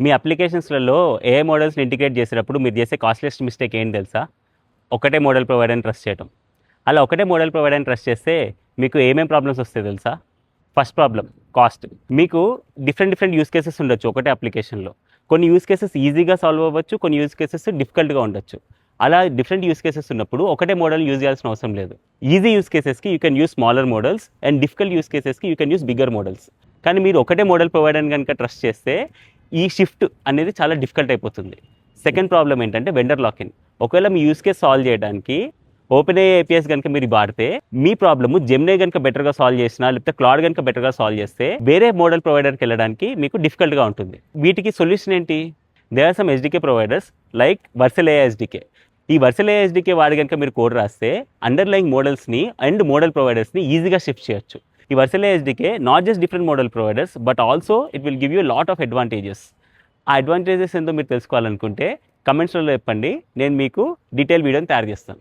మీ అప్లికేషన్స్లలో ఏ మోడల్స్ని integrate చేసేటప్పుడు మీరు చేసే కాస్ట్లెస్ట్ మిస్టేక్ ఏంటి తెలుసా? ఒకటే మోడల్ ప్రొవైడర్ని ట్రస్ట్ చేయడం. అలా ఒకటే మోడల్ ప్రొవైడర్ని ట్రస్ట్ చేస్తే మీకు ఏమేం ప్రాబ్లమ్స్ వస్తాయి తెలుసా? First problem cost. మీకు డిఫరెంట్ యూస్ కేసెస్ ఉండొచ్చు ఒకటే అప్లికేషన్లో. కొన్ని యూస్ కేసెస్ ఈజీగా సాల్వ్ అవ్వచ్చు, కొన్ని యూస్ కేసెస్ డిఫికల్ట్గా ఉండొచ్చు. అలా డిఫరెంట్ యూస్ కేసెస్ ఉన్నప్పుడు ఒకటే మోడల్ యూజ్ చేయాల్సిన అవసరం లేదు. ఈజీ యూస్ కేసెస్కి you can use smaller models and difficult use కేసెస్కి you can use bigger models. కానీ మీరు ఒకటే మోడల్ ప్రొవైడర్ని కనుక ట్రస్ట్ చేస్తే ఈ షిఫ్ట్ అనేది చాలా డిఫికల్ట్ అయిపోతుంది. సెకండ్ ప్రాబ్లం ఏంటంటే వెండర్ లాకిన్. ఒకవేళ మీ యూస్ కేస్ సాల్వ్ చేయడానికి ఓపెన్ ఏపీఎస్ కనుక మీరు వాడితే మీ ప్రాబ్లము జెమినీ కనుక బెటర్గా సాల్వ్ చేసినా లేకపోతే క్లాడ్ కనుక బెటర్గా సాల్వ్ చేస్తే వేరే మోడల్ ప్రొవైడర్కి వెళ్ళడానికి మీకు డిఫికల్ట్గా ఉంటుంది. వీటికి సొల్యూషన్ ఏంటి? There are some SDK providers like Vercel AI SDK. ఈ వర్సెల్ AI SDK వాడి కనుక మీరు కోడ్ రాస్తే అండర్లైయింగ్ మోడల్స్ని అండ్ మోడల్ ప్రొవైడర్స్ని ఈజీగా షిఫ్ట్ చేయొచ్చు. ఈ వర్సెల్ AI SDK not just different model providers but also it will give you lot of advantages. ఆ advantages ఏంటో మీరు తెలుసుకోవాలనుకుంటే కమెంట్స్లో చెప్పండి, నేను మీకు డీటెయిల్ వీడియోని తయారు చేస్తాను.